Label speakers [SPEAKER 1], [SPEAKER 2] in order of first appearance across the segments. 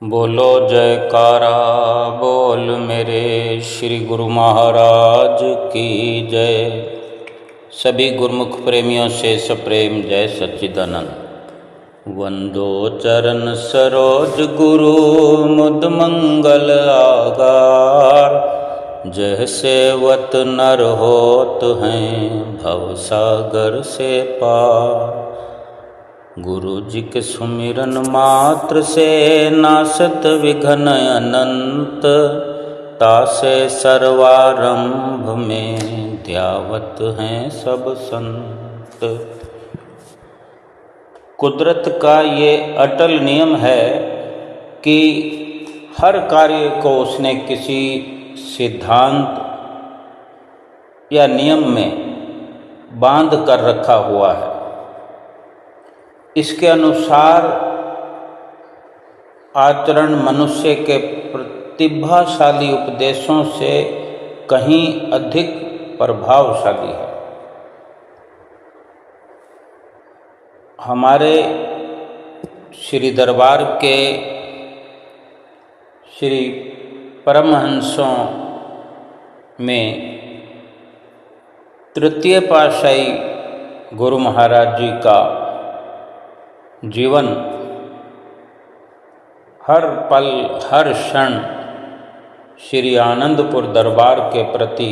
[SPEAKER 1] बोलो जयकारा बोल मेरे श्री गुरु महाराज की जय। सभी गुरुमुख प्रेमियों से सप्रेम जय सच्चिदानंद। वंदो चरण सरोज गुरु मुद मंगल आगार। जय सेवत नर होत हैं भव सागर से पार। गुरु जी के सुमिरन मात्र से नासत विघ्न अनंत। तासे सर्वारंभ में ध्यावत हैं सब संत। कुदरत का ये अटल नियम है कि हर कार्य को उसने किसी सिद्धांत या नियम में बांध कर रखा हुआ है। इसके अनुसार आचरण मनुष्य के प्रतिभाशाली उपदेशों से कहीं अधिक प्रभावशाली है। हमारे श्री दरबार के श्री परमहंसों में तृतीय पातशाही गुरु महाराज जी का जीवन हर पल हर क्षण श्री आनंदपुर दरबार के प्रति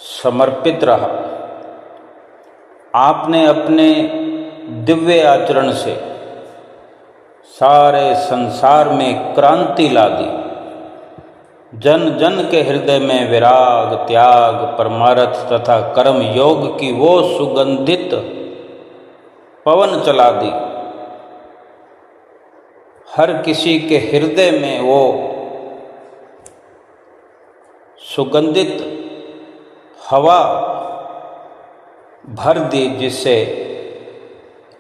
[SPEAKER 1] समर्पित रहा। आपने अपने दिव्य आचरण से सारे संसार में क्रांति ला दी। जन जन के हृदय में विराग, त्याग, परमार्थ तथा कर्म योग की वो सुगंधित पवन चला दी। हर किसी के हृदय में वो सुगंधित हवा भर दी, जिससे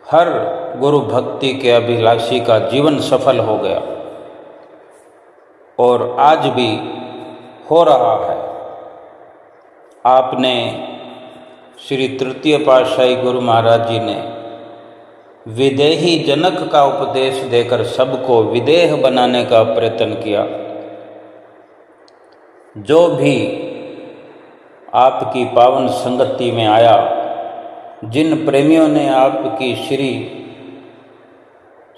[SPEAKER 1] हर गुरु भक्ति के अभिलाषी का जीवन सफल हो गया और आज भी हो रहा है। आपने श्री तृतीय पातशाही गुरु महाराज जी ने विदेही जनक का उपदेश देकर सबको विदेह बनाने का प्रयत्न किया। जो भी आपकी पावन संगति में आया, जिन प्रेमियों ने आपकी श्री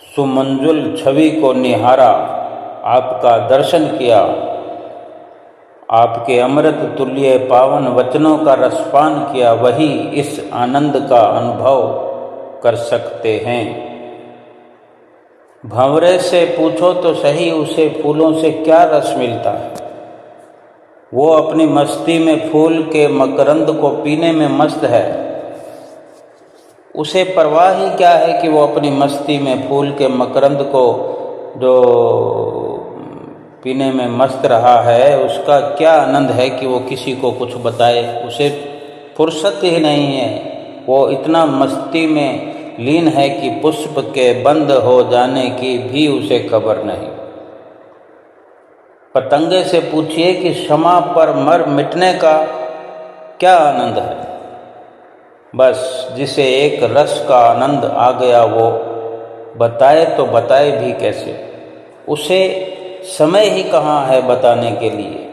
[SPEAKER 1] सुमंजुल छवि को निहारा, आपका दर्शन किया, आपके अमृत तुल्य पावन वचनों का रसपान किया, वही इस आनंद का अनुभव कर सकते हैं। भंवरे से पूछो तो सही, उसे फूलों से क्या रस मिलता है। वो अपनी मस्ती में फूल के मकरंद को पीने में मस्त है। उसे परवाह ही क्या है कि वो अपनी मस्ती में फूल के मकरंद को जो पीने में मस्त रहा है, उसका क्या आनंद है कि वो किसी को कुछ बताए। उसे फुर्सत ही नहीं है। वो इतना मस्ती में लीन है कि पुष्प के बंद हो जाने की भी उसे खबर नहीं। पतंगे से पूछिए कि क्षमा पर मर मिटने का क्या आनंद है। बस जिसे एक रस का आनंद आ गया, वो बताए तो बताए भी कैसे। उसे समय ही कहाँ है बताने के लिए।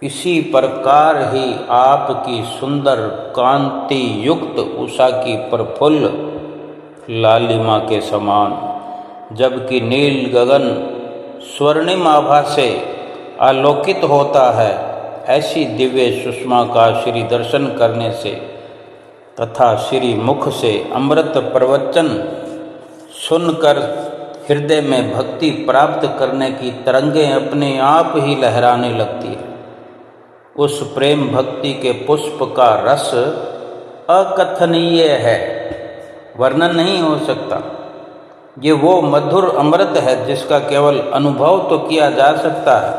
[SPEAKER 1] इसी प्रकार ही आपकी सुंदर कांति युक्त उषा की प्रफुल्ल लालिमा के समान, जबकि नील गगन स्वर्णिम आभा से आलोकित होता है, ऐसी दिव्य सुषमा का श्री दर्शन करने से तथा श्री मुख से अमृत प्रवचन सुनकर हृदय में भक्ति प्राप्त करने की तरंगें अपने आप ही लहराने लगती है। उस प्रेम भक्ति के पुष्प का रस अकथनीय है, वर्णन नहीं हो सकता। ये वो मधुर अमृत है जिसका केवल अनुभव तो किया जा सकता है,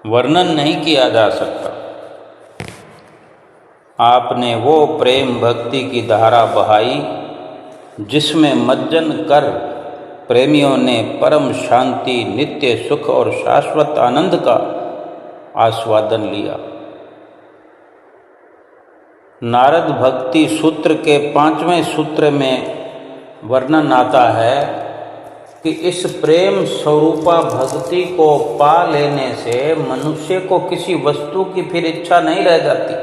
[SPEAKER 1] वर्णन नहीं किया जा सकता। आपने वो प्रेम भक्ति की धारा बहाई जिसमें मज्जन कर प्रेमियों ने परम शांति, नित्य सुख और शाश्वत आनंद का आस्वादन लिया। नारद भक्ति सूत्र के 5वें सूत्र में वर्णन आता है कि इस प्रेम स्वरूपा भक्ति को पा लेने से मनुष्य को किसी वस्तु की फिर इच्छा नहीं रह जाती।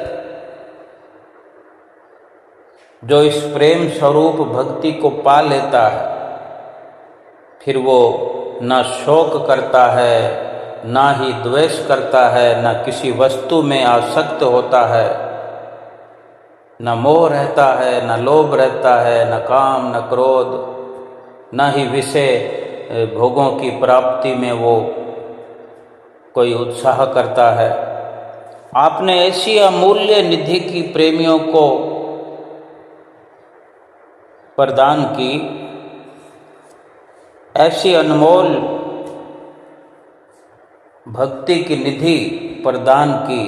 [SPEAKER 1] जो इस प्रेम स्वरूप भक्ति को पा लेता है फिर वो ना शोक करता है, ना ही द्वेष करता है, ना किसी वस्तु में आसक्त होता है, न मोह रहता है, न लोभ रहता है, न काम, न क्रोध, न ही विषय भोगों की प्राप्ति में वो कोई उत्साह करता है। आपने ऐसी अमूल्य निधि की प्रेमियों को प्रदान की, ऐसी अनमोल भक्ति की निधि प्रदान की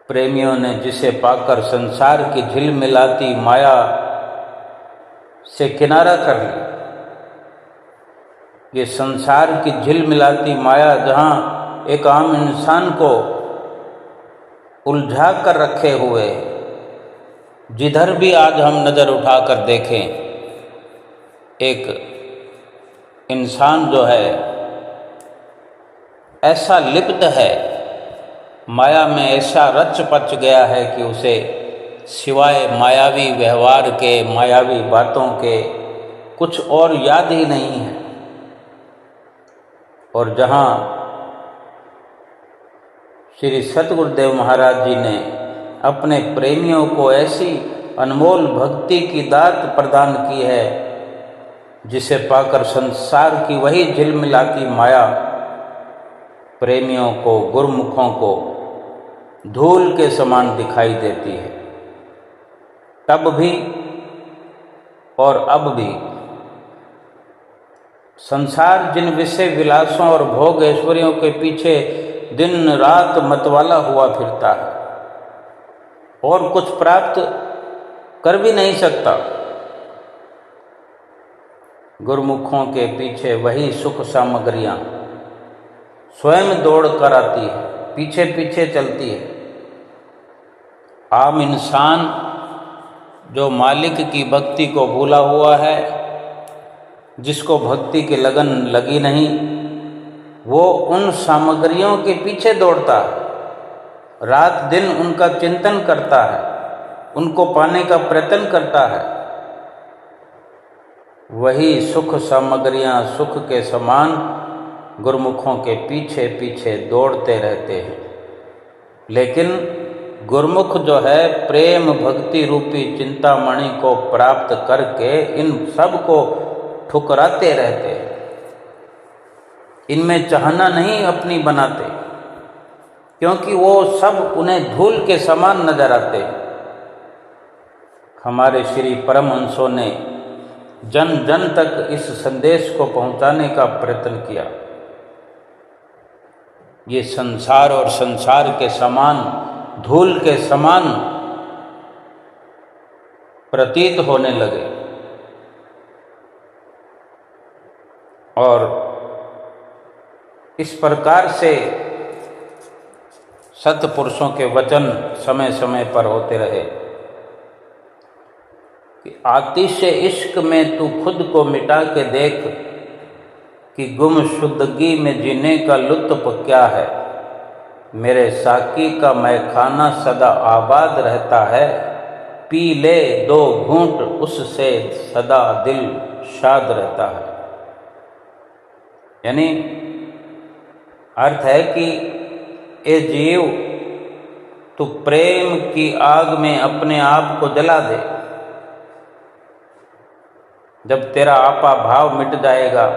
[SPEAKER 1] प्रेमियों ने, जिसे पाकर संसार की झिलमिलाती माया से किनारा कर लिया। ये संसार की झिलमिलाती माया जहाँ एक आम इंसान को उलझा कर रखे हुए, जिधर भी आज हम नज़र उठाकर देखें, एक इंसान जो है ऐसा लिप्त है, माया में ऐसा रच पच गया है कि उसे सिवाय मायावी व्यवहार के, मायावी बातों के कुछ और याद ही नहीं है। और जहाँ श्री सतगुरुदेव महाराज जी ने अपने प्रेमियों को ऐसी अनमोल भक्ति की दात प्रदान की है, जिसे पाकर संसार की वही झिलमिलाती माया प्रेमियों को, गुरुमुखों को धूल के समान दिखाई देती है। तब भी और अब भी संसार जिन विषय विलासों और भोग ऐश्वर्यों के पीछे दिन रात मतवाला हुआ फिरता है और कुछ प्राप्त कर भी नहीं सकता, गुरुमुखों के पीछे वही सुख सामग्रियां स्वयं दौड़ कर आती है, पीछे पीछे चलती है। आम इंसान जो मालिक की भक्ति को भूला हुआ है, जिसको भक्ति की लगन लगी नहीं, वो उन सामग्रियों के पीछे दौड़ता है, रात दिन उनका चिंतन करता है, उनको पाने का प्रयत्न करता है। वही सुख सामग्रियां सुख के समान गुरुमुखों के पीछे पीछे दौड़ते रहते हैं। लेकिन गुरुमुख जो है प्रेम भक्ति रूपी चिंतामणि को प्राप्त करके इन सब को ठुकराते रहते हैं, इनमें चाहना नहीं अपनी बनाते, क्योंकि वो सब उन्हें धूल के समान नजर आते हैं। हमारे श्री परमहंसों ने जन जन तक इस संदेश को पहुंचाने का प्रयत्न किया। ये संसार और संसार के समान, धूल के समान प्रतीत होने लगे और इस प्रकार से सत्पुरुषों के वचन समय समय पर होते रहे कि आतिश इश्क में तू खुद को मिटा के देख कि गुमशुदगी में जीने का लुत्फ क्या है। मेरे साकी का मैखाना सदा आबाद रहता है, पी ले 2 घूंट उससे सदा दिल शाद रहता है। यानी अर्थ है कि ए जीव, तू प्रेम की आग में अपने आप को जला दे। जब तेरा आपा भाव मिट जाएगा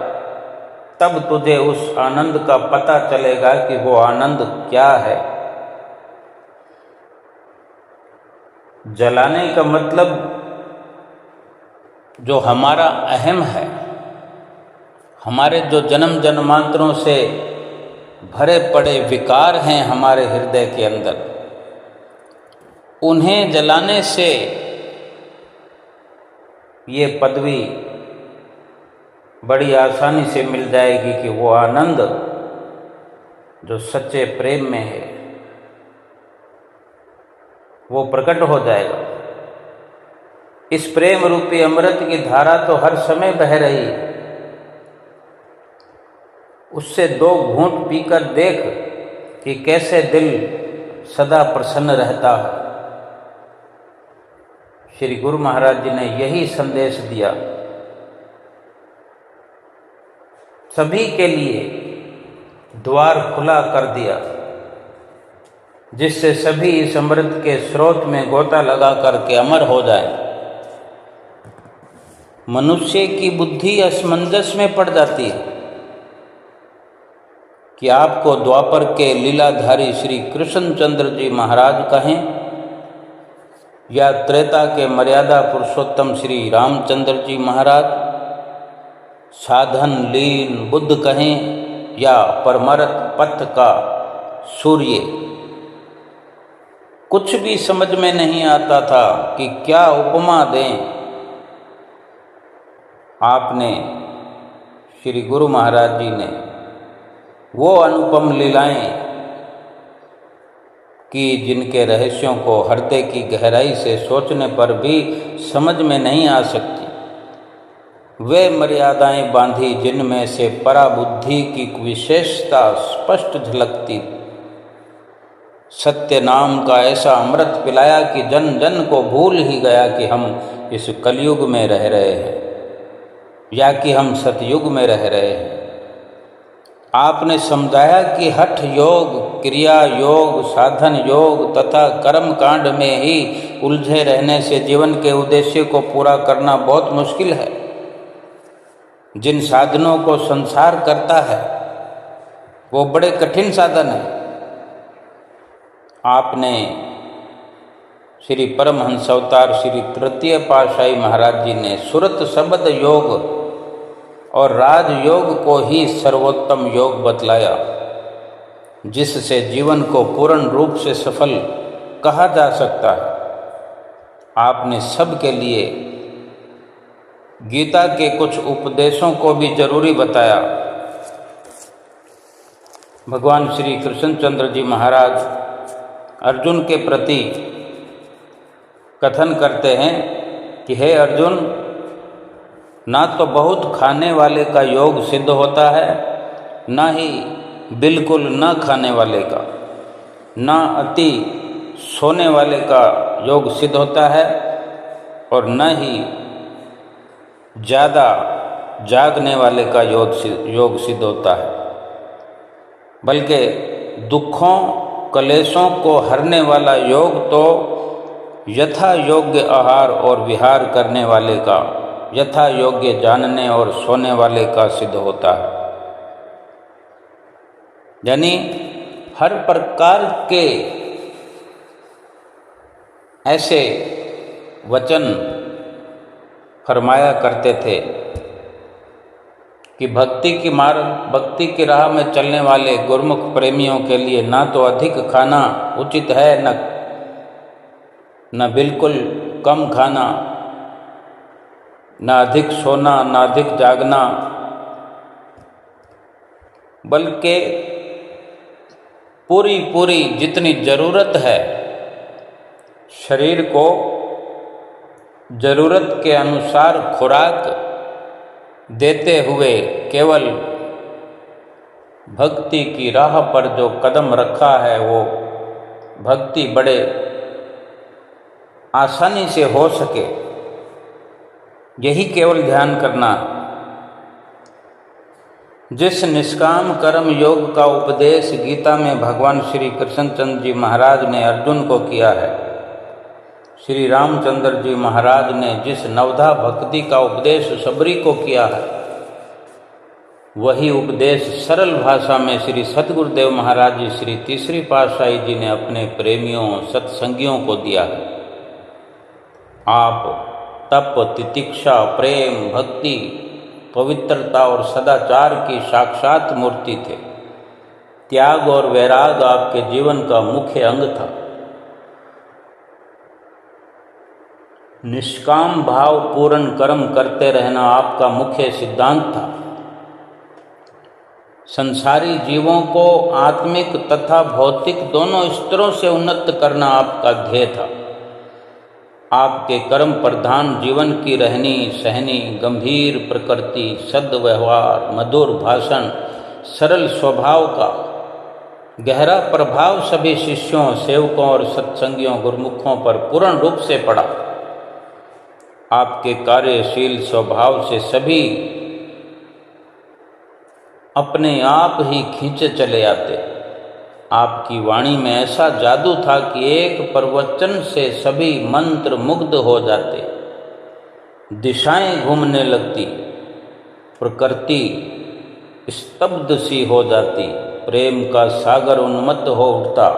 [SPEAKER 1] तब तुझे उस आनंद का पता चलेगा कि वो आनंद क्या है। जलाने का मतलब जो हमारा अहम है, हमारे जो जन्म जन्मांतरों से भरे पड़े विकार हैं हमारे हृदय के अंदर, उन्हें जलाने से ये पदवी बड़ी आसानी से मिल जाएगी कि वो आनंद जो सच्चे प्रेम में है वो प्रकट हो जाएगा। इस प्रेम रूपी अमृत की धारा तो हर समय बह रही है, उससे 2 घूंट पीकर देख कि कैसे दिल सदा प्रसन्न रहता है। श्री गुरु महाराज जी ने यही संदेश दिया, सभी के लिए द्वार खुला कर दिया, जिससे सभी इस अमृत के स्रोत में गोता लगा करके अमर हो जाए। मनुष्य की बुद्धि असमंजस में पड़ जाती है कि आपको द्वापर के लीलाधारी श्री कृष्णचंद्र जी महाराज कहें या त्रेता के मर्यादा पुरुषोत्तम श्री रामचंद्र जी महाराज, साधन लीन बुद्ध कहें या परमर्थ पथ का सूर्य। कुछ भी समझ में नहीं आता था कि क्या उपमा दें। आपने श्री गुरु महाराज जी ने वो अनुपम लीलाएं कि जिनके रहस्यों को हृदय की गहराई से सोचने पर भी समझ में नहीं आ सकती। वे मर्यादाएं बांधी जिनमें से पराबुद्धि की विशेषता स्पष्ट झलकती। सत्य नाम का ऐसा अमृत पिलाया कि जन जन को भूल ही गया कि हम इस कलयुग में रह रहे हैं या कि हम सतयुग में रह रहे हैं। आपने समझाया कि हठ योग, क्रिया योग, साधन योग तथा कर्म कांड में ही उलझे रहने से जीवन के उद्देश्य को पूरा करना बहुत मुश्किल है। जिन साधनों को संसार करता है वो बड़े कठिन साधन है। आपने श्री परमहंस अवतार श्री तृतीय पातशाही महाराज जी ने सुरत शब्द योग और राजयोग को ही सर्वोत्तम योग बतलाया, जिससे जीवन को पूर्ण रूप से सफल कहा जा सकता है। आपने सबके लिए गीता के कुछ उपदेशों को भी जरूरी बताया। भगवान श्री कृष्णचंद्र जी महाराज अर्जुन के प्रति कथन करते हैं कि हे अर्जुन, ना तो बहुत खाने वाले का योग सिद्ध होता है, ना ही बिल्कुल न खाने वाले का, ना अति सोने वाले का योग सिद्ध होता है और न ही ज़्यादा जागने वाले का योग सिद्ध होता है, बल्कि दुखों कलेशों को हरने वाला योग तो यथा योग्य आहार और विहार करने वाले का, यथा योग्य जानने और सोने वाले का सिद्ध होता है। यानी हर प्रकार के ऐसे वचन फरमाया करते थे कि भक्ति की राह में चलने वाले गुरुमुख प्रेमियों के लिए ना तो अधिक खाना उचित है, न बिल्कुल कम खाना, न अधिक सोना, न अधिक जागना, बल्कि पूरी जितनी ज़रूरत है शरीर को ज़रूरत के अनुसार खुराक देते हुए केवल भक्ति की राह पर जो कदम रखा है वो भक्ति बड़े आसानी से हो सके, यही केवल ध्यान करना। जिस निष्काम कर्म योग का उपदेश गीता में भगवान श्री कृष्णचंद्र जी महाराज ने अर्जुन को किया है, श्री रामचंद्र जी महाराज ने जिस नवधा भक्ति का उपदेश सबरी को किया है, वही उपदेश सरल भाषा में श्री सतगुरुदेव महाराज जी श्री तीसरी पातशाही जी ने अपने प्रेमियों सत्संगियों को दिया है। आप तप, तितिक्षा, प्रेम, भक्ति, पवित्रता और सदाचार की साक्षात मूर्ति थे। त्याग और वैराग आपके जीवन का मुख्य अंग था। निष्काम भाव पूर्ण कर्म करते रहना आपका मुख्य सिद्धांत था। संसारी जीवों को आत्मिक तथा भौतिक दोनों स्तरों से उन्नत करना आपका ध्येय था। आपके कर्म प्रधान जीवन की रहनी सहनी, गंभीर प्रकृति, सद्व्यवहार, मधुर भाषण, सरल स्वभाव का गहरा प्रभाव सभी शिष्यों, सेवकों और सत्संगियों गुरुमुखों पर पूर्ण रूप से पड़ा। आपके कार्यशील स्वभाव से सभी अपने आप ही खींचे चले आते। आपकी वाणी में ऐसा जादू था कि एक प्रवचन से सभी मंत्र मुग्ध हो जाते, दिशाएं घूमने लगती, प्रकृति स्तब्ध सी हो जाती, प्रेम का सागर उन्मत्त हो उठता,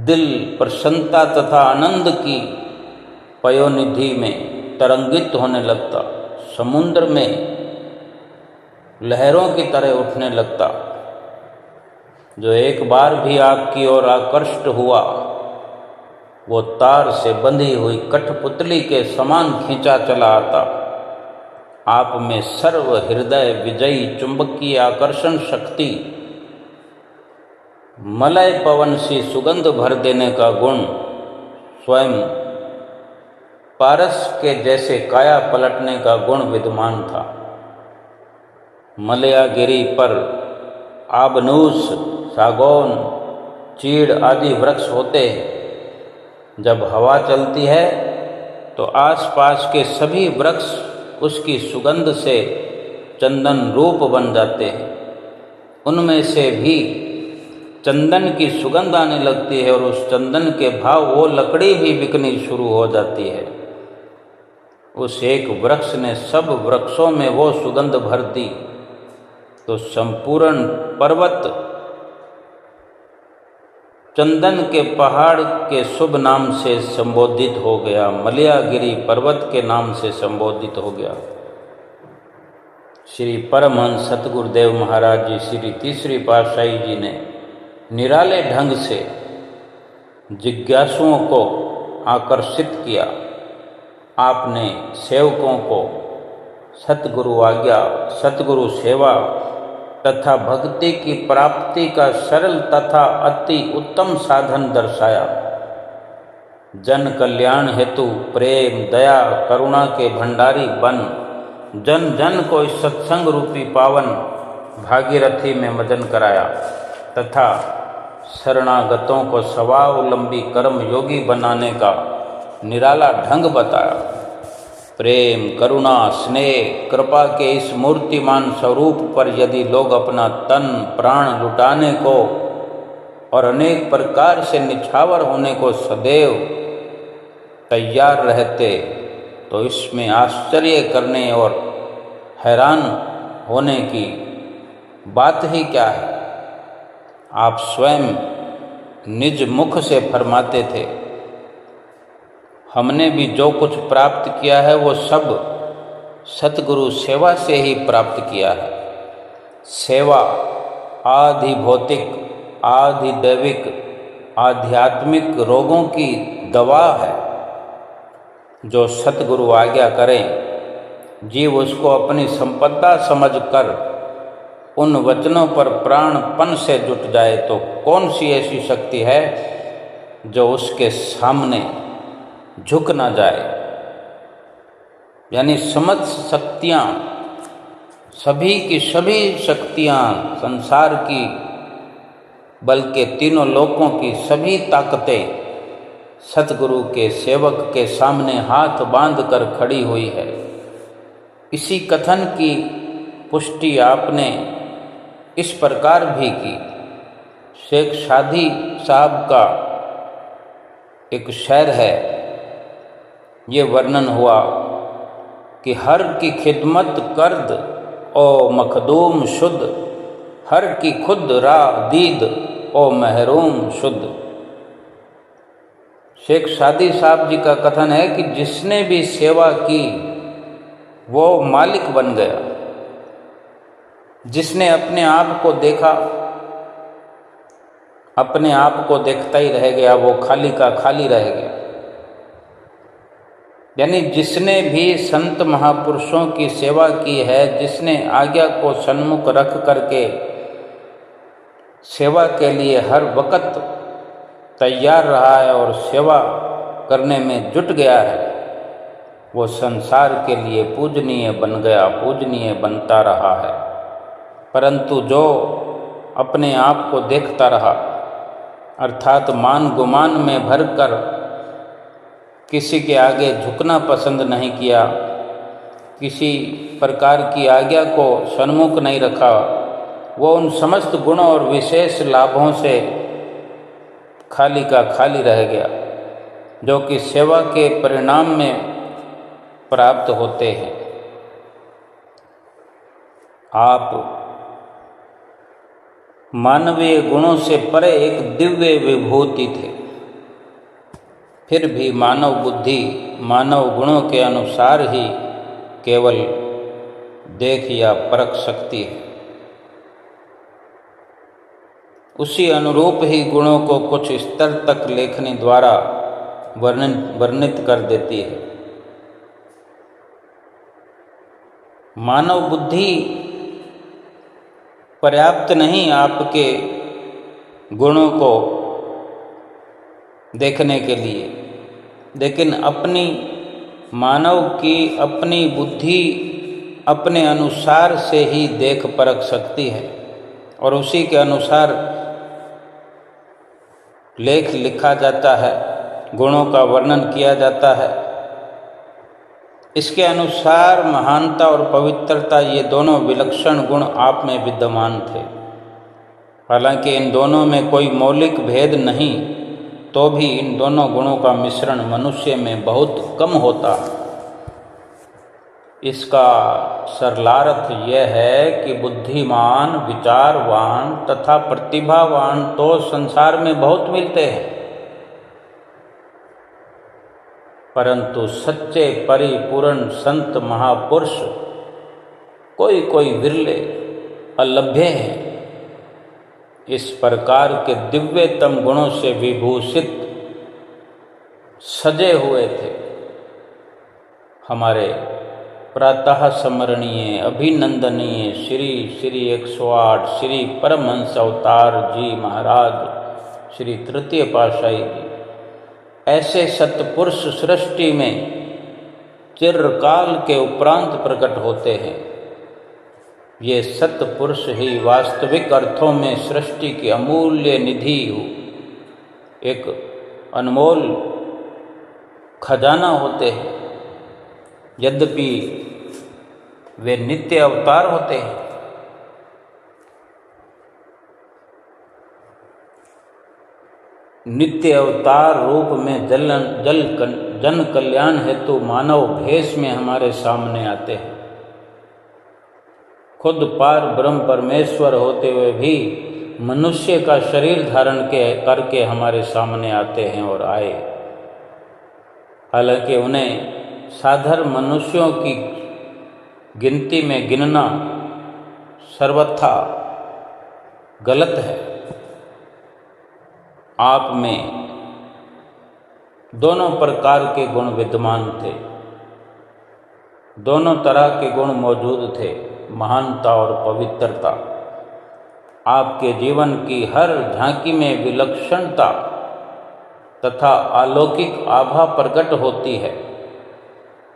[SPEAKER 1] दिल प्रसन्नता तथा आनंद की पयोनिधि में तरंगित होने लगता, समुद्र में लहरों की तरह उठने लगता। जो एक बार भी आपकी ओर आकृष्ट हुआ वो तार से बंधी हुई कठपुतली के समान खींचा चला आता। आप में सर्व हृदय विजयी चुंबकीय आकर्षण शक्ति, मलय पवन सी सुगंध भर देने का गुण, स्वयं पारस के जैसे काया पलटने का गुण विद्यमान था। मलयागिरी पर आबनूस, सागौन, चीड़ आदि वृक्ष होते हैं। जब हवा चलती है तो आसपास के सभी वृक्ष उसकी सुगंध से चंदन रूप बन जाते हैं। उनमें से भी चंदन की सुगंध आने लगती है और उस चंदन के भाव वो लकड़ी भी बिकनी शुरू हो जाती है। उस एक वृक्ष ने सब वृक्षों में वो सुगंध भर दी तो संपूर्ण पर्वत चंदन के पहाड़ के शुभ नाम से संबोधित हो गया, मलयागिरी पर्वत के नाम से संबोधित हो गया। श्री परमहंस सतगुरुदेव महाराज जी श्री तीसरी पातशाही जी ने निराले ढंग से जिज्ञासुओं को आकर्षित किया। आपने सेवकों को सतगुरु आज्ञा, सतगुरु सेवा तथा भक्ति की प्राप्ति का सरल तथा अति उत्तम साधन दर्शाया। जन कल्याण हेतु प्रेम, दया, करुणा के भंडारी बन जन जन को इस सत्संग रूपी पावन भागीरथी में मदन कराया तथा शरणागतों को स्वावलंबी कर्म योगी बनाने का निराला ढंग बताया। प्रेम, करुणा, स्नेह, कृपा के इस मूर्तिमान स्वरूप पर यदि लोग अपना तन प्राण लुटाने को और अनेक प्रकार से निछावर होने को सदैव तैयार रहते तो इसमें आश्चर्य करने और हैरान होने की बात ही क्या है। आप स्वयं निज मुख से फरमाते थे, हमने भी जो कुछ प्राप्त किया है वो सब सतगुरु सेवा से ही प्राप्त किया है। सेवा आधि भौतिक, आधि दैविक, आध्यात्मिक रोगों की दवा है। जो सतगुरु आज्ञा करें जीव उसको अपनी संपदा समझकर उन वचनों पर प्राणपन से जुट जाए तो कौन सी ऐसी शक्ति है जो उसके सामने झुक ना जाए। यानी समस्त शक्तियाँ, सभी की सभी शक्तियाँ, संसार की बल्कि तीनों लोकों की सभी ताकतें सतगुरु के सेवक के सामने हाथ बांध कर खड़ी हुई है। इसी कथन की पुष्टि आपने इस प्रकार भी की। शेख शादी साहब का एक शेर है, ये वर्णन हुआ कि हर की खिदमत कर्द ओ मखदूम शुद्ध, हर की खुद रा दीद ओ महरूम शुद्ध। शेख शादी साहब जी का कथन है कि जिसने भी सेवा की वो मालिक बन गया, जिसने अपने आप को देखा अपने आप को देखता ही रह गया, वो खाली का खाली रह गया। यानी जिसने भी संत महापुरुषों की सेवा की है, जिसने आज्ञा को सन्मुख रख करके सेवा के लिए हर वक्त तैयार रहा है और सेवा करने में जुट गया है वो संसार के लिए पूजनीय बन गया, पूजनीय बनता रहा है। परंतु जो अपने आप को देखता रहा, अर्थात मान गुमान में भरकर किसी के आगे झुकना पसंद नहीं किया, किसी प्रकार की आज्ञा को सन्मुख नहीं रखा, वो उन समस्त गुणों और विशेष लाभों से खाली का खाली रह गया जो कि सेवा के परिणाम में प्राप्त होते हैं। आप मानवीय गुणों से परे एक दिव्य विभूति थे, फिर भी मानव बुद्धि मानव गुणों के अनुसार ही केवल देख या परख सकती है। उसी अनुरूप ही गुणों को कुछ स्तर तक लेखनी द्वारा वर्णित कर देती है। मानव बुद्धि पर्याप्त नहीं आपके गुणों को देखने के लिए, लेकिन अपनी मानव की अपनी बुद्धि अपने अनुसार से ही देख परख सकती है और उसी के अनुसार लेख लिखा जाता है, गुणों का वर्णन किया जाता है। इसके अनुसार महानता और पवित्रता ये दोनों विलक्षण गुण आप में विद्यमान थे। हालांकि इन दोनों में कोई मौलिक भेद नहीं, तो भी इन दोनों गुणों का मिश्रण मनुष्य में बहुत कम होता है। इसका सरलार्थ यह है कि बुद्धिमान, विचारवान तथा प्रतिभावान तो संसार में बहुत मिलते हैं, परंतु सच्चे परिपूर्ण संत महापुरुष कोई कोई विरले अलभ्य हैं। इस प्रकार के दिव्यतम गुणों से विभूषित सजे हुए थे हमारे प्रातः स्मरणीय अभिनंदनीय श्री श्री 108 श्री परमहंस अवतार जी महाराज श्री तृतीय पातशाही जी। ऐसे सत्पुरुष सृष्टि में चिरकाल के उपरांत प्रकट होते हैं। ये सत्पुरुष ही वास्तविक अर्थों में सृष्टि की अमूल्य निधि हो, एक अनमोल खजाना होते हैं। यद्यपि वे नित्य अवतार होते हैं, नित्य अवतार रूप में जन कल्याण हेतु मानव भेष में हमारे सामने आते हैं। खुद पार ब्रह्म परमेश्वर होते हुए भी मनुष्य का शरीर धारण करके हमारे सामने आते हैं और आए। हालांकि उन्हें साधारण मनुष्यों की गिनती में गिनना सर्वथा गलत है। आप में दोनों प्रकार के गुण विद्यमान थे, दोनों तरह के गुण मौजूद थे, महानता और पवित्रता। आपके जीवन की हर झांकी में विलक्षणता तथा अलौकिक आभा प्रकट होती है।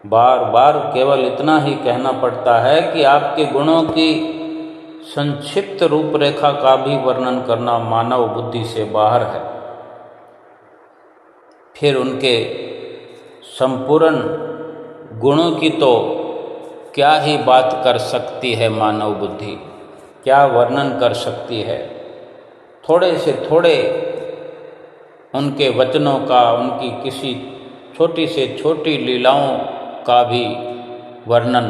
[SPEAKER 1] बार बार केवल इतना ही कहना पड़ता है कि आपके गुणों की संक्षिप्त रूपरेखा का भी वर्णन करना मानव बुद्धि से बाहर है। फिर उनके संपूर्ण गुणों की तो क्या ही बात कर सकती है मानव बुद्धि, क्या वर्णन कर सकती है। थोड़े से थोड़े उनके वचनों का, उनकी किसी छोटी से छोटी लीलाओं का भी वर्णन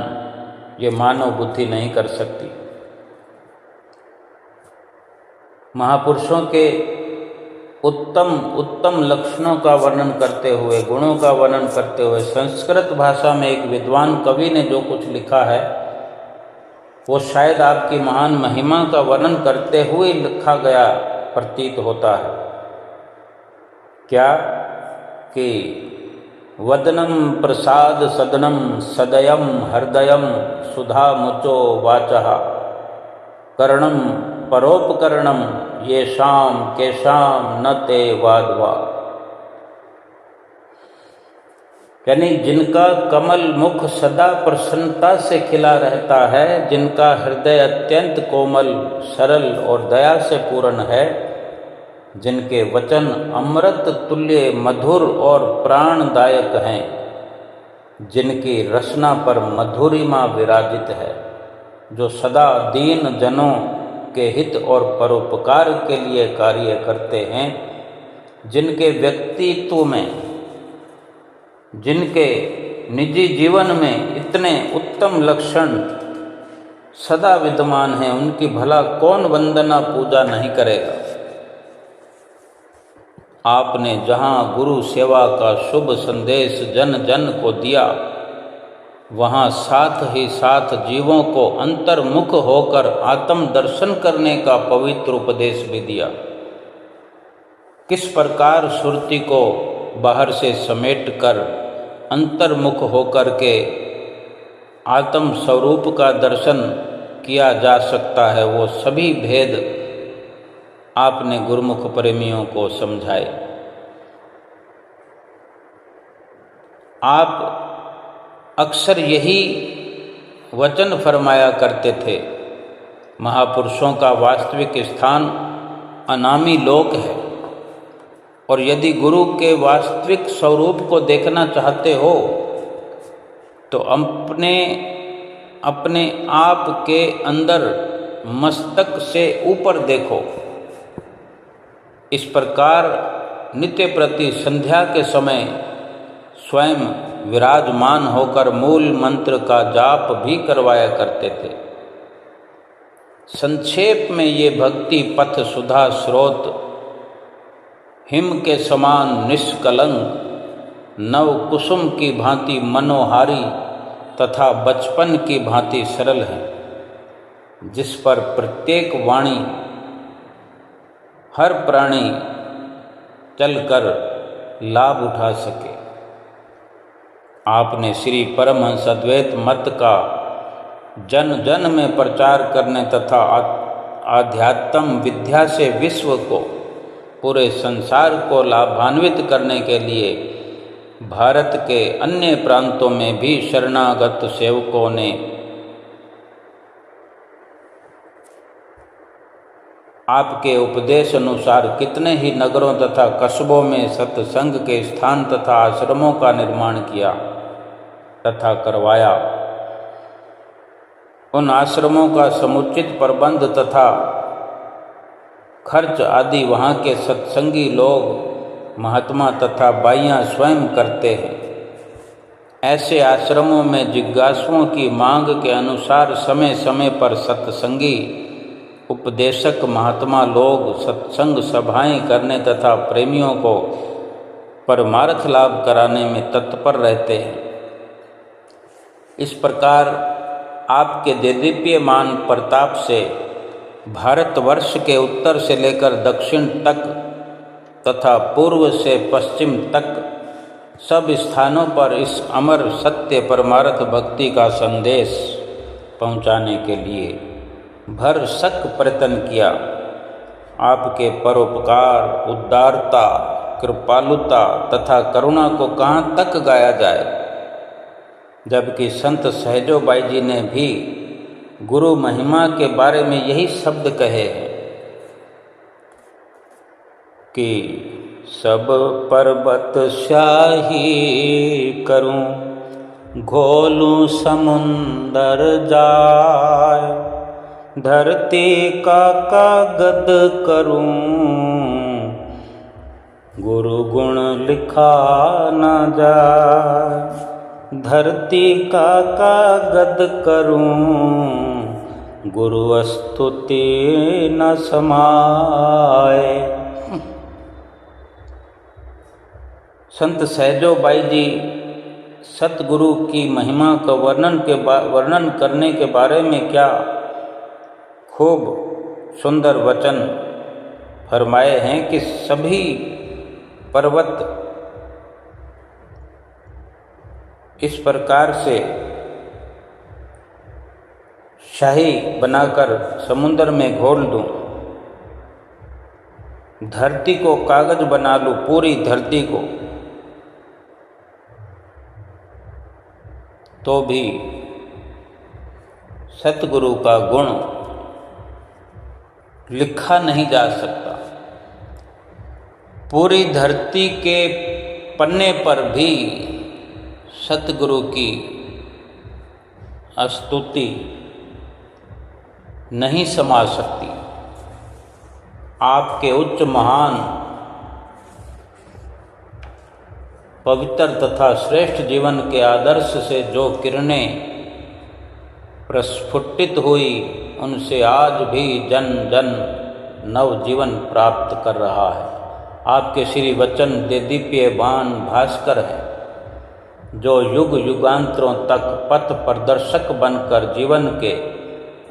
[SPEAKER 1] ये मानव बुद्धि नहीं कर सकती। महापुरुषों के उत्तम लक्षणों का वर्णन करते हुए, गुणों का वर्णन करते हुए संस्कृत भाषा में एक विद्वान कवि ने जो कुछ लिखा है वो शायद आपकी महान महिमा का वर्णन करते हुए लिखा गया प्रतीत होता है। क्या कि वदनम प्रसाद सदनम सदयम हृदयम सुधा मुचो वाचः कर्णम परोपकरणम ये शाम के शाम न ते वादवा। यानी जिनका कमल मुख सदा प्रसन्नता से खिला रहता है, जिनका हृदय अत्यंत कोमल, सरल और दया से पूर्ण है, जिनके वचन अमृत तुल्य मधुर और प्राणदायक हैं, जिनकी रचना पर मधुरिमा विराजित है, जो सदा दीन जनों के हित और परोपकार के लिए कार्य करते हैं, जिनके व्यक्तित्व में, जिनके निजी जीवन में इतने उत्तम लक्षण सदा विद्यमान हैं, उनकी भला कौन वंदना पूजा नहीं करेगा। आपने जहाँ गुरु सेवा का शुभ संदेश जन जन को दिया, वहाँ साथ ही साथ जीवों को अंतर्मुख होकर आत्म दर्शन करने का पवित्र उपदेश भी दिया। किस प्रकार सुरती को बाहर से समेट कर अंतर्मुख होकर के आत्म स्वरूप का दर्शन किया जा सकता है, वो सभी भेद आपने गुरुमुख प्रेमियों को समझाए। आप अक्सर यही वचन फरमाया करते थे, महापुरुषों का वास्तविक स्थान अनामी लोक है, और यदि गुरु के वास्तविक स्वरूप को देखना चाहते हो तो अपने आप के अंदर मस्तक से ऊपर देखो। इस प्रकार नित्य प्रति संध्या के समय स्वयं विराजमान होकर मूल मंत्र का जाप भी करवाया करते थे। संक्षेप में ये भक्ति पथ सुधा स्रोत हिम के समान निष्कलंक, नव कुसुम की भांति मनोहारी तथा बचपन की भांति सरल है, जिस पर प्रत्येक वाणी हर प्राणी चलकर लाभ उठा सके। आपने श्री परमहंस अद्वैत मत का जन जन में प्रचार करने तथा आध्यात्म विद्या से विश्व को, पूरे संसार को लाभान्वित करने के लिए भारत के अन्य प्रांतों में भी शरणागत सेवकों ने आपके उपदेश अनुसार कितने ही नगरों तथा कस्बों में सत्संग के स्थान तथा आश्रमों का निर्माण किया तथा करवाया। उन आश्रमों का समुचित प्रबंध तथा खर्च आदि वहाँ के सत्संगी लोग, महात्मा तथा बाइयाँ स्वयं करते हैं। ऐसे आश्रमों में जिज्ञासुओं की मांग के अनुसार समय समय पर सत्संगी उपदेशक महात्मा लोग सत्संग सभाएं करने तथा प्रेमियों को परमार्थ लाभ कराने में तत्पर रहते हैं। इस प्रकार आपके देदीप्यमान प्रताप से भारतवर्ष के उत्तर से लेकर दक्षिण तक तथा पूर्व से पश्चिम तक सब स्थानों पर इस अमर सत्य परमार्थ भक्ति का संदेश पहुंचाने के लिए भरसक प्रयत्न किया। आपके परोपकार, उदारता, कृपालुता तथा करुणा को कहाँ तक गाया जाए, जबकि संत सहजो बाई जी ने भी गुरु महिमा के बारे में यही शब्द कहे हैं कि सब पर्वत स्याही करूं, घोलूं समुंदर जाय, धरती का कागद करूं, गुरु गुण लिखा न जाय। धरती का कागद करूं, गुरु स्तुति न समाए। संत सहजो बाई जी सतगुरु की महिमा का वर्णन करने के बारे में क्या खूब सुंदर वचन फरमाए हैं कि सभी पर्वत इस प्रकार से शाही बनाकर समुद्र में घोल दूं, धरती को कागज बना लूं, पूरी धरती को, तो भी सतगुरु का गुण लिखा नहीं जा सकता। पूरी धरती के पन्ने पर भी सतगुरु की स्तुति नहीं समा सकती। आपके उच्च महान पवित्र तथा श्रेष्ठ जीवन के आदर्श से जो किरणें प्रस्फुटित हुई, उनसे आज भी जन जन नव जीवन प्राप्त कर रहा है। आपके श्री वचन देदीप्यमान भास्कर है, जो युग युगांतरों तक पथ प्रदर्शक बनकर जीवन के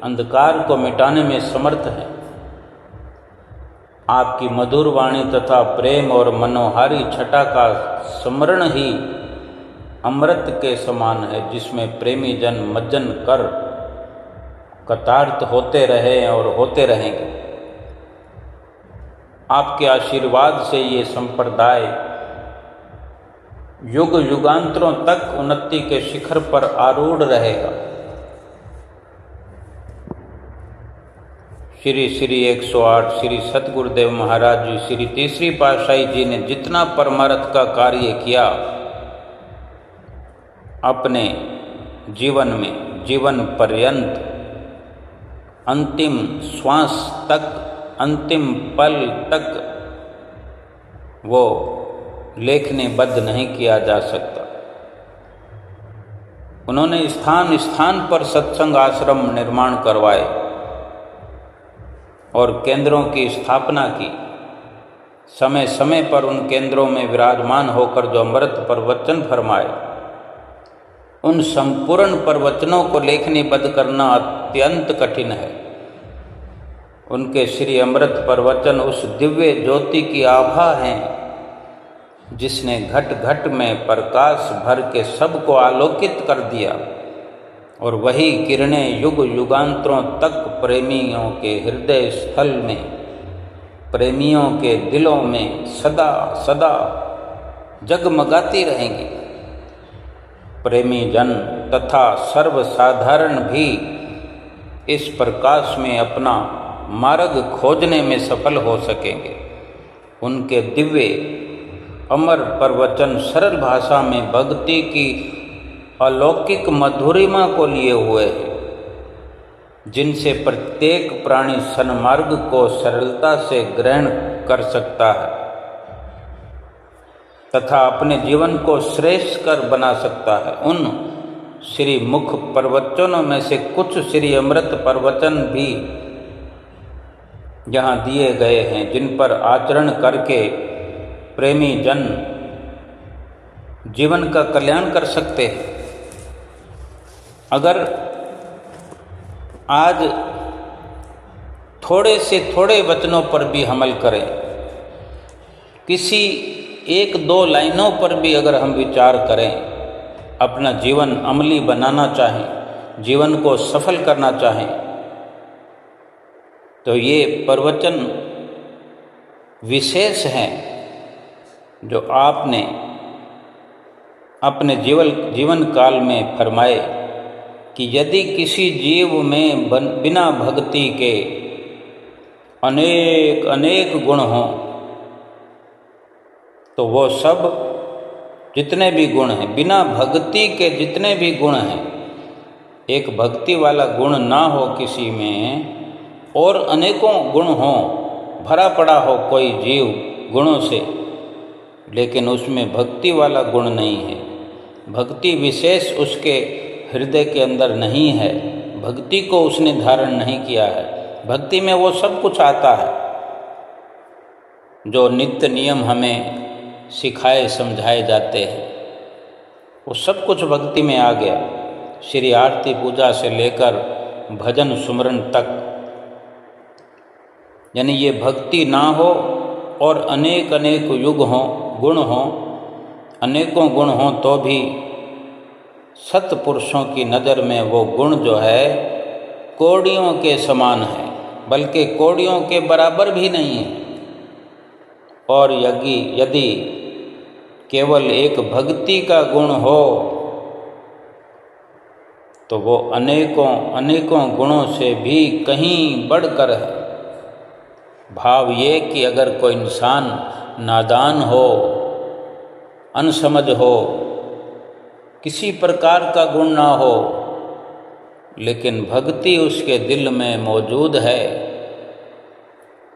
[SPEAKER 1] अंधकार को मिटाने में समर्थ है। आपकी मधुर वाणी तथा प्रेम और मनोहारी छटा का स्मरण ही अमृत के समान है, जिसमें प्रेमी जन मज्जन कर कृतार्थ होते रहे और होते रहेंगे। आपके आशीर्वाद से ये संप्रदाय युग युगांतरों तक उन्नति के शिखर पर आरूढ़ रहेगा। श्री श्री 108 श्री सतगुरुदेव महाराज जी श्री तीसरी पातशाही जी ने जितना परमार्थ का कार्य किया, अपने जीवन में जीवन पर्यंत अंतिम श्वास तक, अंतिम पल तक वो लेखनीबद्ध नहीं किया जा सकता। उन्होंने स्थान स्थान पर सत्संग आश्रम निर्माण करवाए और केंद्रों की स्थापना की। समय समय पर उन केंद्रों में विराजमान होकर जो अमृत प्रवचन फरमाए, उन संपूर्ण प्रवचनों को लेखनीबद्ध करना अत्यंत कठिन है। उनके श्री अमृत प्रवचन उस दिव्य ज्योति की आभा हैं, जिसने घट घट में प्रकाश भर के सबको आलोकित कर दिया, और वही किरणें युग युगांतरों तक प्रेमियों के हृदय स्थल में, प्रेमियों के दिलों में सदा सदा जगमगाती रहेंगी। प्रेमी जन तथा सर्वसाधारण भी इस प्रकाश में अपना मार्ग खोजने में सफल हो सकेंगे। उनके दिव्य अमर प्रवचन सरल भाषा में भक्ति की अलौकिक मधुरिमा को लिए हुए हैं, जिनसे प्रत्येक प्राणी सन्मार्ग को सरलता से ग्रहण कर सकता है तथा अपने जीवन को श्रेष्ठ कर बना सकता है। उन श्री मुख प्रवचनों में से कुछ श्री अमृत प्रवचन भी यहाँ दिए गए हैं, जिन पर आचरण करके प्रेमी जन जीवन का कल्याण कर सकते हैं। अगर आज थोड़े से थोड़े वचनों पर भी अमल करें, किसी एक दो लाइनों पर भी अगर हम विचार करें, अपना जीवन अमली बनाना चाहें, जीवन को सफल करना चाहें, तो ये प्रवचन विशेष हैं जो आपने अपने जीवन काल में फरमाए कि यदि किसी जीव में बिना भक्ति के अनेक अनेक गुण हों, तो वो सब जितने भी गुण हैं, बिना भक्ति के जितने भी गुण हैं, एक भक्ति वाला गुण ना हो किसी में और अनेकों गुण हों, भरा पड़ा हो कोई जीव गुणों से, लेकिन उसमें भक्ति वाला गुण नहीं है, भक्ति विशेष उसके हृदय के अंदर नहीं है, भक्ति को उसने धारण नहीं किया है। भक्ति में वो सब कुछ आता है जो नित्य नियम हमें सिखाए समझाए जाते हैं, वो सब कुछ भक्ति में आ गया। श्री आरती पूजा से लेकर भजन सुमरन तक, यानी ये भक्ति ना हो और अनेक अनेक युग हों, गुण हों, अनेकों गुण हों, तो भी सत्पुरुषों की नज़र में वो गुण जो है कौड़ियों के समान है, बल्कि कौड़ियों के बराबर भी नहीं है। और यदि केवल एक भक्ति का गुण हो तो वो अनेकों अनेकों गुणों से भी कहीं बढ़कर है। भाव ये कि अगर कोई इंसान नादान हो, अनसमझ हो, किसी प्रकार का गुण ना हो, लेकिन भक्ति उसके दिल में मौजूद है,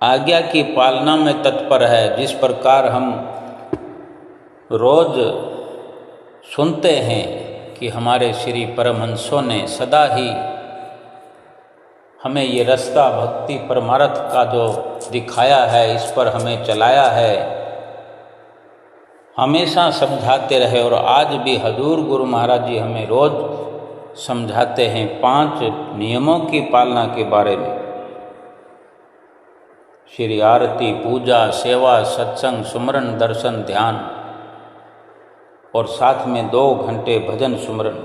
[SPEAKER 1] आज्ञा की पालना में तत्पर है, जिस प्रकार हम रोज सुनते हैं कि हमारे श्री परमहंसों ने सदा ही हमें ये रास्ता भक्ति परमार्थ का जो दिखाया है, इस पर हमें चलाया है, हमेशा समझाते रहे। और आज भी हजूर गुरु महाराज जी हमें रोज समझाते हैं 5 नियमों की पालना के बारे में। श्री आरती, पूजा, सेवा, सत्संग, सुमरन, दर्शन, ध्यान और साथ में 2 घंटे भजन सुमरन।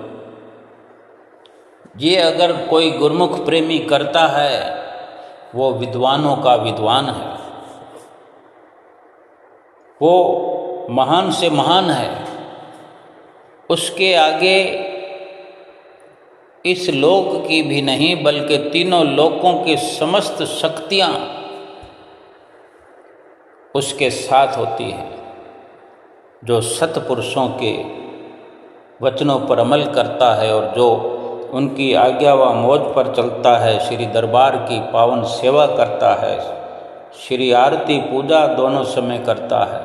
[SPEAKER 1] ये अगर कोई गुरमुख प्रेमी करता है, वो विद्वानों का विद्वान है, वो महान से महान है। उसके आगे इस लोक की भी नहीं बल्कि तीनों लोकों की समस्त शक्तियां उसके साथ होती हैं। जो सत्पुरुषों के वचनों पर अमल करता है और जो उनकी आज्ञा व मौज पर चलता है, श्री दरबार की पावन सेवा करता है, श्री आरती पूजा दोनों समय करता है,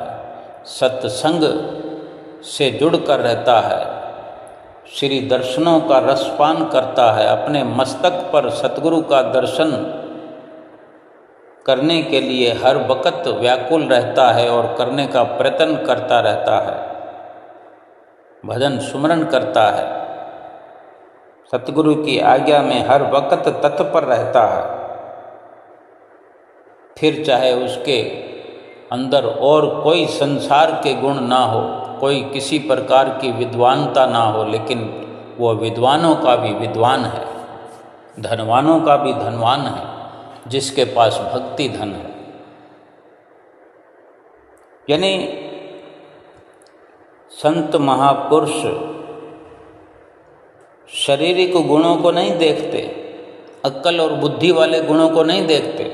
[SPEAKER 1] सत्संग से जुड़कर रहता है, श्री दर्शनों का रसपान करता है, अपने मस्तक पर सतगुरु का दर्शन करने के लिए हर वक्त व्याकुल रहता है और करने का प्रयत्न करता रहता है, भजन सुमरन करता है, सतगुरु की आज्ञा में हर वक्त तत्पर रहता है। फिर चाहे उसके अंदर और कोई संसार के गुण ना हो, कोई किसी प्रकार की विद्वानता ना हो, लेकिन वो विद्वानों का भी विद्वान है, धनवानों का भी धनवान है, जिसके पास भक्ति धन है। यानी संत महापुरुष शारीरिक गुणों को नहीं देखते, अक्ल और बुद्धि वाले गुणों को नहीं देखते,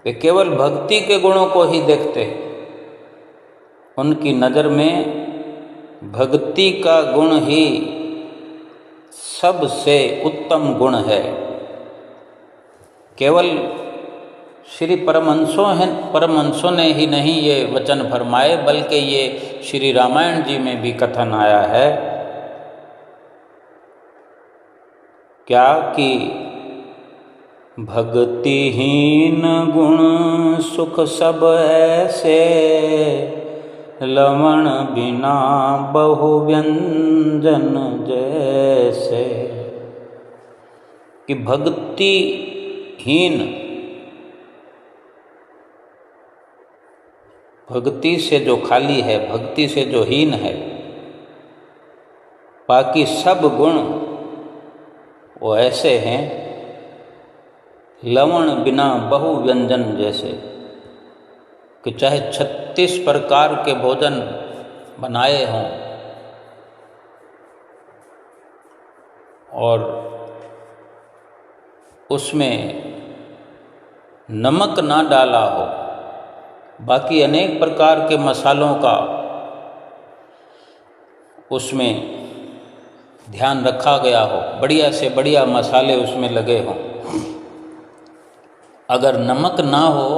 [SPEAKER 1] वे केवल भक्ति के गुणों को ही देखते। उनकी नज़र में भक्ति का गुण ही सबसे उत्तम गुण है। केवल श्री परमहंसों ने ही नहीं ये वचन फरमाए, बल्कि ये श्री रामायण जी में भी कथन आया है क्या कि भक्तिहीन गुण सुख सब ऐसे, लवण बिना बहु व्यंजन जैसे। कि भक्तिहीन, भक्ति से जो खाली है, भक्ति से जो हीन है, बाकी सब गुण वो ऐसे हैं लवण बिना बहु व्यंजन जैसे, कि चाहे 36 प्रकार के भोजन बनाए हों और उसमें नमक ना डाला हो, बाकी अनेक प्रकार के मसालों का उसमें ध्यान रखा गया हो, बढ़िया से बढ़िया मसाले उसमें लगे हों, अगर नमक ना हो,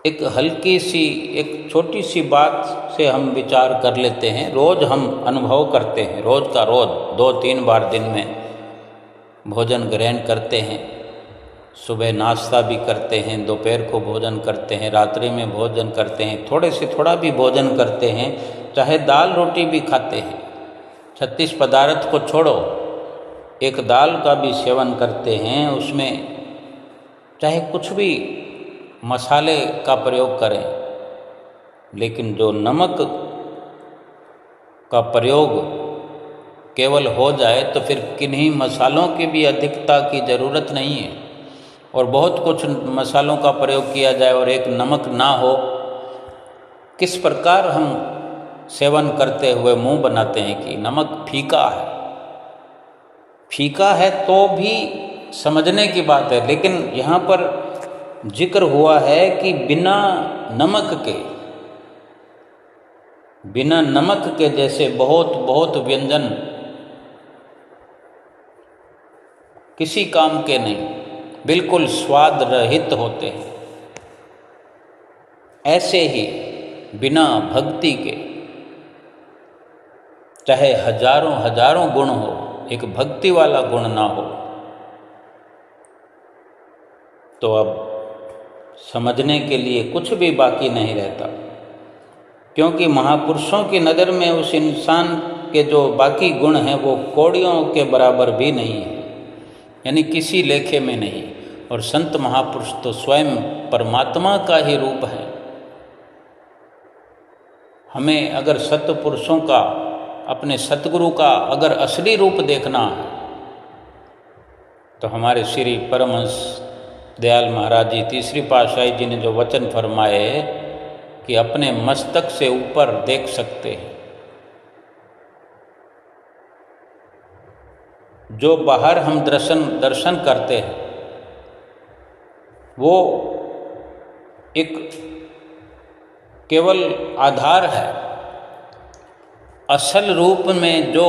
[SPEAKER 1] एक हल्की सी, एक छोटी सी बात से हम विचार कर लेते हैं, रोज़ हम अनुभव करते हैं, रोज़ का रोज़ 2-3 बार दिन में भोजन ग्रहण करते हैं। सुबह नाश्ता भी करते हैं, दोपहर को भोजन करते हैं, रात्रि में भोजन करते हैं, थोड़े से थोड़ा भी भोजन करते हैं, चाहे दाल रोटी भी खाते हैं। 36 पदार्थ को छोड़ो, एक दाल का भी सेवन करते हैं, उसमें चाहे कुछ भी मसाले का प्रयोग करें, लेकिन जो नमक का प्रयोग केवल हो जाए तो फिर किन्हीं मसालों की भी अधिकता की ज़रूरत नहीं है। और बहुत कुछ मसालों का प्रयोग किया जाए और एक नमक ना हो, किस प्रकार हम सेवन करते हुए मुंह बनाते हैं कि नमक फीका है, फीका है तो भी समझने की बात है, लेकिन यहाँ पर जिक्र हुआ है कि बिना नमक के जैसे बहुत बहुत व्यंजन किसी काम के नहीं, बिल्कुल स्वाद रहित होते हैं, ऐसे ही बिना भक्ति के चाहे हजारों हजारों गुण हो, एक भक्ति वाला गुण ना हो तो अब समझने के लिए कुछ भी बाकी नहीं रहता। क्योंकि महापुरुषों की नज़र में उस इंसान के जो बाकी गुण हैं वो कौड़ियों के बराबर भी नहीं है, यानी किसी लेखे में नहीं। और संत महापुरुष तो स्वयं परमात्मा का ही रूप है। हमें अगर सत्पुरुषों का, अपने सतगुरु का अगर असली रूप देखना है तो हमारे श्री परमहंस दयाल महाराज जी तीसरी पातशाही जी ने जो वचन फरमाए कि अपने मस्तक से ऊपर देख सकते हैं, जो बाहर हम दर्शन करते हैं वो एक केवल आधार है। असल रूप में जो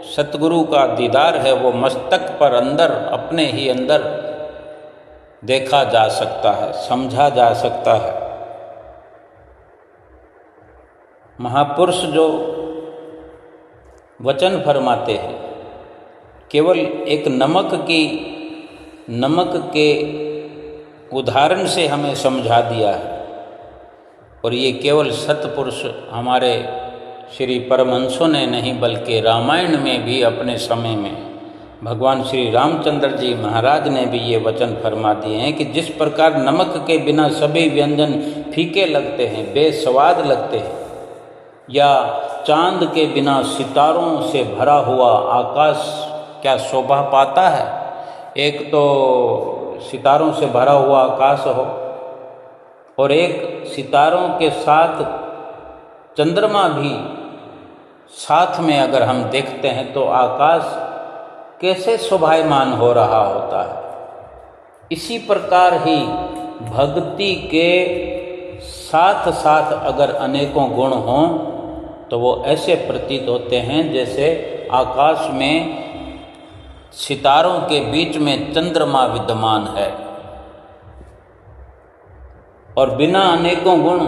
[SPEAKER 1] सतगुरु का दीदार है वो मस्तक पर अंदर, अपने ही अंदर देखा जा सकता है, समझा जा सकता है। महापुरुष जो वचन फरमाते हैं केवल एक नमक के उदाहरण से हमें समझा दिया है। और ये केवल सत्पुरुष हमारे श्री परमहंसों ने नहीं बल्कि रामायण में भी अपने समय में भगवान श्री रामचंद्र जी महाराज ने भी ये वचन फरमा दिए हैं कि जिस प्रकार नमक के बिना सभी व्यंजन फीके लगते हैं, बेस्वाद लगते हैं, या चांद के बिना सितारों से भरा हुआ आकाश क्या शोभा पाता है। एक तो सितारों से भरा हुआ आकाश हो और एक सितारों के साथ चंद्रमा भी साथ में अगर हम देखते हैं तो आकाश कैसे शोभायमान हो रहा होता है। इसी प्रकार ही भक्ति के साथ साथ अगर अनेकों गुण हों तो वो ऐसे प्रतीत होते हैं जैसे आकाश में सितारों के बीच में चंद्रमा विद्यमान है। और बिना अनेकों गुण,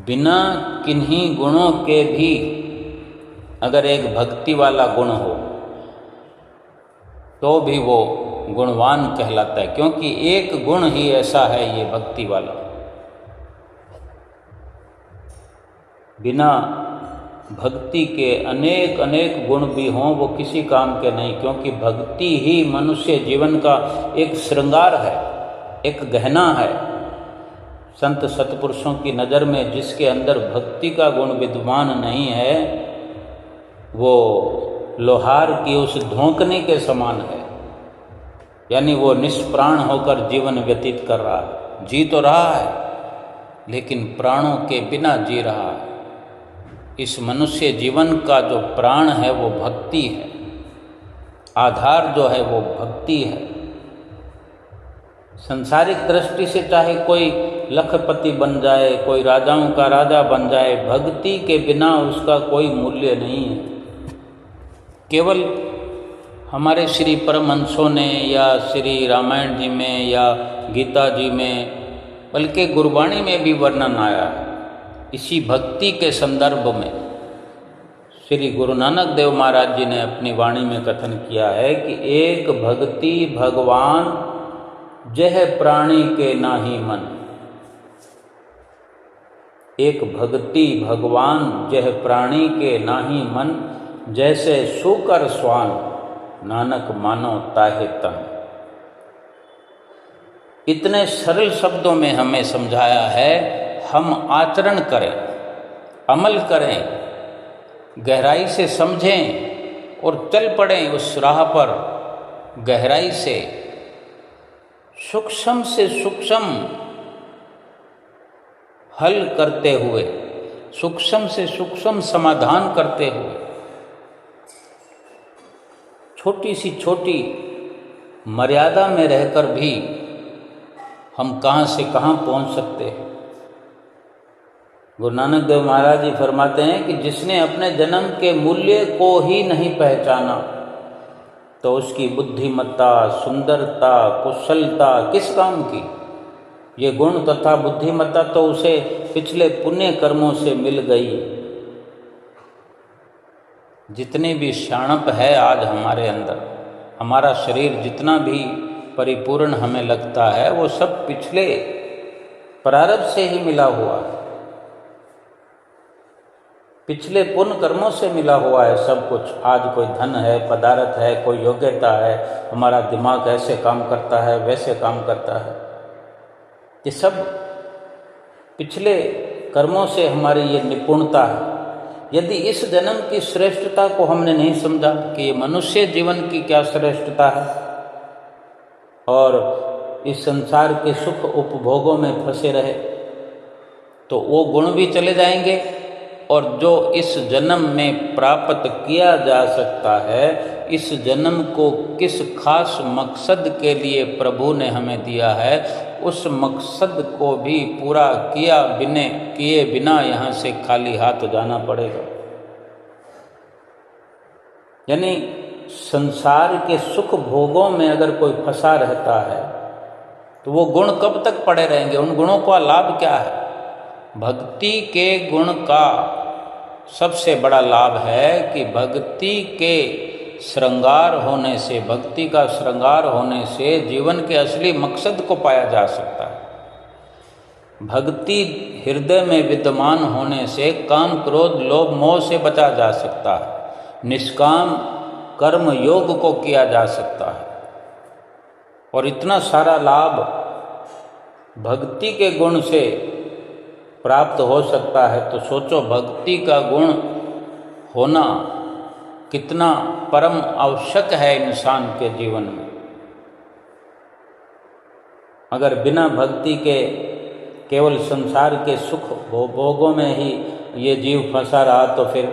[SPEAKER 1] बिना किन्हीं गुणों के भी अगर एक भक्ति वाला गुण हो तो भी वो गुणवान कहलाता है, क्योंकि एक गुण ही ऐसा है ये भक्ति वाला। बिना भक्ति के अनेक अनेक गुण भी हों वो किसी काम के नहीं, क्योंकि भक्ति ही मनुष्य जीवन का एक श्रृंगार है, एक गहना है। संत सत्पुरुषों की नज़र में जिसके अंदर भक्ति का गुण विद्यमान नहीं है वो लोहार की उस धोंकने के समान है, यानी वो निष्प्राण होकर जीवन व्यतीत कर रहा है। जी तो रहा है लेकिन प्राणों के बिना जी रहा है। इस मनुष्य जीवन का जो प्राण है वो भक्ति है, आधार जो है वो भक्ति है। संसारिक दृष्टि से चाहे कोई लखपति बन जाए, कोई राजाओं का राजा बन जाए, भक्ति के बिना उसका कोई मूल्य नहीं है। केवल हमारे श्री परमहंसों ने या श्री रामायण जी में या गीता जी में, बल्कि गुरबाणी में भी वर्णन आया है इसी भक्ति के संदर्भ में। श्री गुरु नानक देव महाराज जी ने अपनी वाणी में कथन किया है कि एक भक्ति भगवान जह प्राणी के नाही मन। एक भक्ति भगवान जह प्राणी के नाही मन, जैसे सूकर स्वान नानक मानो ताहे तन। इतने सरल शब्दों में हमें समझाया है, हम आचरण करें, अमल करें, गहराई से समझें और चल पड़ें उस राह पर गहराई से, सूक्ष्म से सूक्ष्म हल करते हुए, सूक्ष्म से सूक्ष्म समाधान करते हुए छोटी सी छोटी मर्यादा में रहकर भी हम कहाँ से कहाँ पहुँच सकते हैं। गुरु नानक देव महाराज जी फरमाते हैं कि जिसने अपने जन्म के मूल्य को ही नहीं पहचाना तो उसकी बुद्धिमत्ता, सुंदरता, कुशलता किस काम की। ये गुण तथा बुद्धिमत्ता तो उसे पिछले पुण्य कर्मों से मिल गई। जितनी भी शाणप है आज हमारे अंदर, हमारा शरीर जितना भी परिपूर्ण हमें लगता है वो सब पिछले प्रारब्ध से ही मिला हुआ है, पिछले पुण्य कर्मों से मिला हुआ है सब कुछ। आज कोई धन है, पदार्थ है, कोई योग्यता है, हमारा दिमाग ऐसे काम करता है, वैसे काम करता है, ये सब पिछले कर्मों से हमारी ये निपुणता है। यदि इस जन्म की श्रेष्ठता को हमने नहीं समझा कि ये मनुष्य जीवन की क्या श्रेष्ठता है और इस संसार के सुख उपभोगों में फंसे रहे, तो वो गुण भी चले जाएंगे और जो इस जन्म में प्राप्त किया जा सकता है, इस जन्म को किस खास मकसद के लिए प्रभु ने हमें दिया है, उस मकसद को भी पूरा किए बिना यहाँ से खाली हाथ जाना पड़ेगा। यानी संसार के सुख भोगों में अगर कोई फंसा रहता है तो वो गुण कब तक पड़े रहेंगे, उन गुणों का लाभ क्या है। भक्ति के गुण का सबसे बड़ा लाभ है कि भक्ति के श्रृंगार होने से, भक्ति का श्रृंगार होने से जीवन के असली मकसद को पाया जा सकता है। भक्ति हृदय में विद्यमान होने से काम, क्रोध, लोभ, मोह से बचा जा सकता है। निष्काम कर्म योग को किया जा सकता है और इतना सारा लाभ भक्ति के गुण से प्राप्त हो सकता है। तो सोचो भक्ति का गुण होना कितना परम आवश्यक है इंसान के जीवन में। अगर बिना भक्ति के केवल संसार के सुख भोगों में ही ये जीव फंसा रहा तो फिर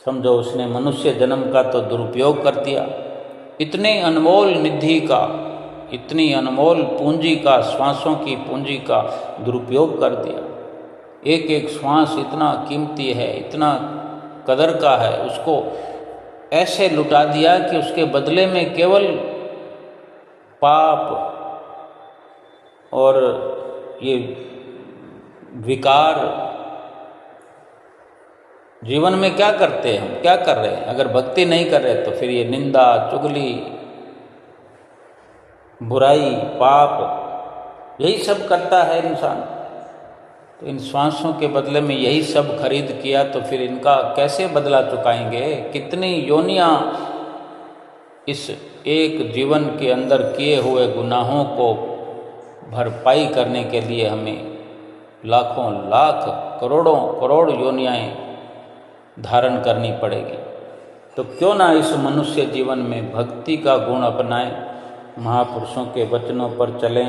[SPEAKER 1] समझो उसने मनुष्य जन्म का तो दुरुपयोग कर दिया। इतने अनमोल निधि का, इतनी अनमोल पूंजी का, श्वासों की पूंजी का दुरुपयोग कर दिया। एक एक श्वास इतना कीमती है, इतना कदर का है, उसको ऐसे लुटा दिया कि उसके बदले में केवल पाप और ये विकार। जीवन में क्या करते हैं हम, क्या कर रहे हैं? अगर भक्ति नहीं कर रहे तो फिर ये निंदा, चुगली, बुराई, पाप, यही सब करता है इंसान। तो इन श्वासों के बदले में यही सब खरीद किया तो फिर इनका कैसे बदला चुकाएंगे? कितनी योनियां इस एक जीवन के अंदर किए हुए गुनाहों को भरपाई करने के लिए हमें लाखों लाख करोड़ों करोड़ योनियाँ धारण करनी पड़ेगी। तो क्यों ना इस मनुष्य जीवन में भक्ति का गुण अपनाएं, महापुरुषों के वचनों पर चलें,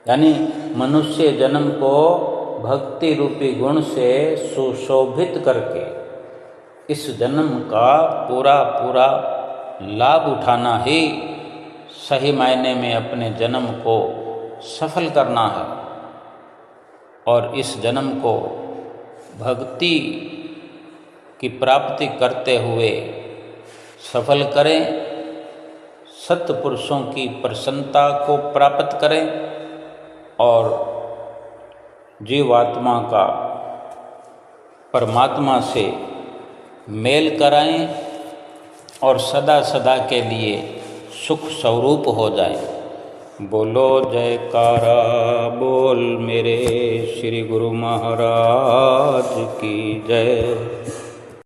[SPEAKER 1] यानी मनुष्य जन्म को भक्ति रूपी गुण से सुशोभित करके इस जन्म का पूरा लाभ उठाना ही सही मायने में अपने जन्म को सफल करना है। और इस जन्म को भक्ति की प्राप्ति करते हुए सफल करें, सत्पुरुषों की प्रसन्नता को प्राप्त करें और जीवात्मा का परमात्मा से मेल कराएं और सदा सदा के लिए सुख स्वरूप हो जाएं। बोलो जयकारा बोल मेरे श्री गुरु महाराज की जय।